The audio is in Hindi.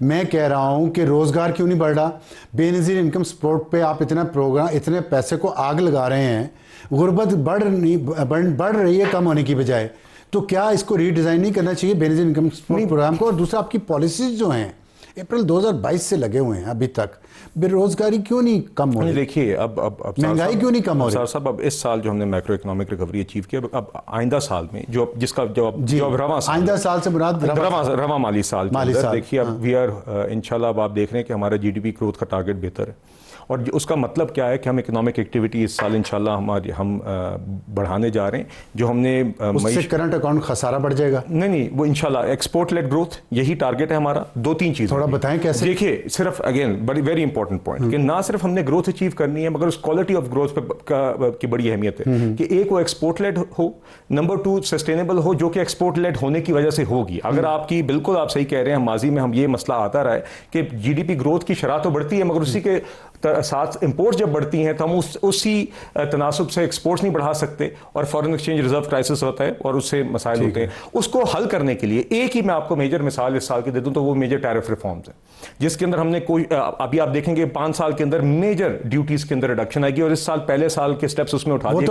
मैं कह रहा हूं कि रोजगार क्यों नहीं बढ़ रहा? बेनजीर इनकम सपोर्ट पे आप इतना प्रोग्राम, इतने पैसे को आग लगा रहे हैं, गुर्बत बढ़ रही है कम होने की बजाय। तो क्या इसको रीडिज़ाइन नहीं करना चाहिए बेनजीर इनकम सपोर्ट प्रोग्राम को? और दूसरा, आपकी पॉलिसीज जो हैं अप्रैल 2022 से लगे हुए हैं अभी तक, बेरोजगारी क्यों नहीं कम हो रही? देखिए अब महंगाई क्यों नहीं कम हो रही? साहब अब इस साल जो हमने मैक्रो इकोनॉमिक रिकवरी अचीव किया, अब आइंदा साल में जो जिसका जो अब रवा साल, आइंदा साल से मुराद रवा माली साल के अंदर देखिए अब वी आर इंशाल्लाह अब आप देख रहे हैं कि हमारा जीडीपी ग्रोथ का टारगेट बेहतर है। और उसका मतलब क्या है कि हम इकोनॉमिक एक्टिविटी इस साल इंशाल्लाह हम बढ़ाने जा रहे हैं। जो हमने उससे करंट अकाउंट खसारा बढ़ जाएगा? नहीं, वो इंशाल्लाह एक्सपोर्ट लेड ग्रोथ, यही टारगेट है हमारा। 2-3 चीज़ थोड़ा बताएं कैसे। देखिए सिर्फ अगेन वेरी इंपॉर्टेंट पॉइंट कि ना सिर्फ हमने ग्रोथ अचीव करनी है, मगर उस क्वालिटी ऑफ ग्रोथ की बड़ी अहमियत है कि एक वो एक्सपोर्ट लेड हो, नंबर 2 सस्टेनेबल हो, जो कि एक्सपोर्ट लेड होने की वजह से होगी। अगर आपकी बिल्कुल आप सही कह रहे हैं, माजी में हम ये मसला आता रहा है कि जीडीपी ग्रोथ की शरह तो बढ़ती है, मगर उसी के साथ इंपोर्ट जब बढ़ती हैं तो हम उसी तनासब से एक्सपोर्ट्स नहीं बढ़ा सकते और फॉरेन एक्सचेंज रिजर्व क्राइसिस होता है और उससे मसाइल होते हैं। उसको हल करने के लिए एक ही मैं आपको मेजर मिसाल इस साल की दे दूं तो वो मेजर टैरिफ रिफॉर्म्स है, जिसके अंदर हमने कोई अभी आप देखेंगे 5 साल के अंदर मेजर ड्यूटीज के अंदर रिडक्शन आएगी और इस साल पहले साल के स्टेप्स उसमें उठा दिए।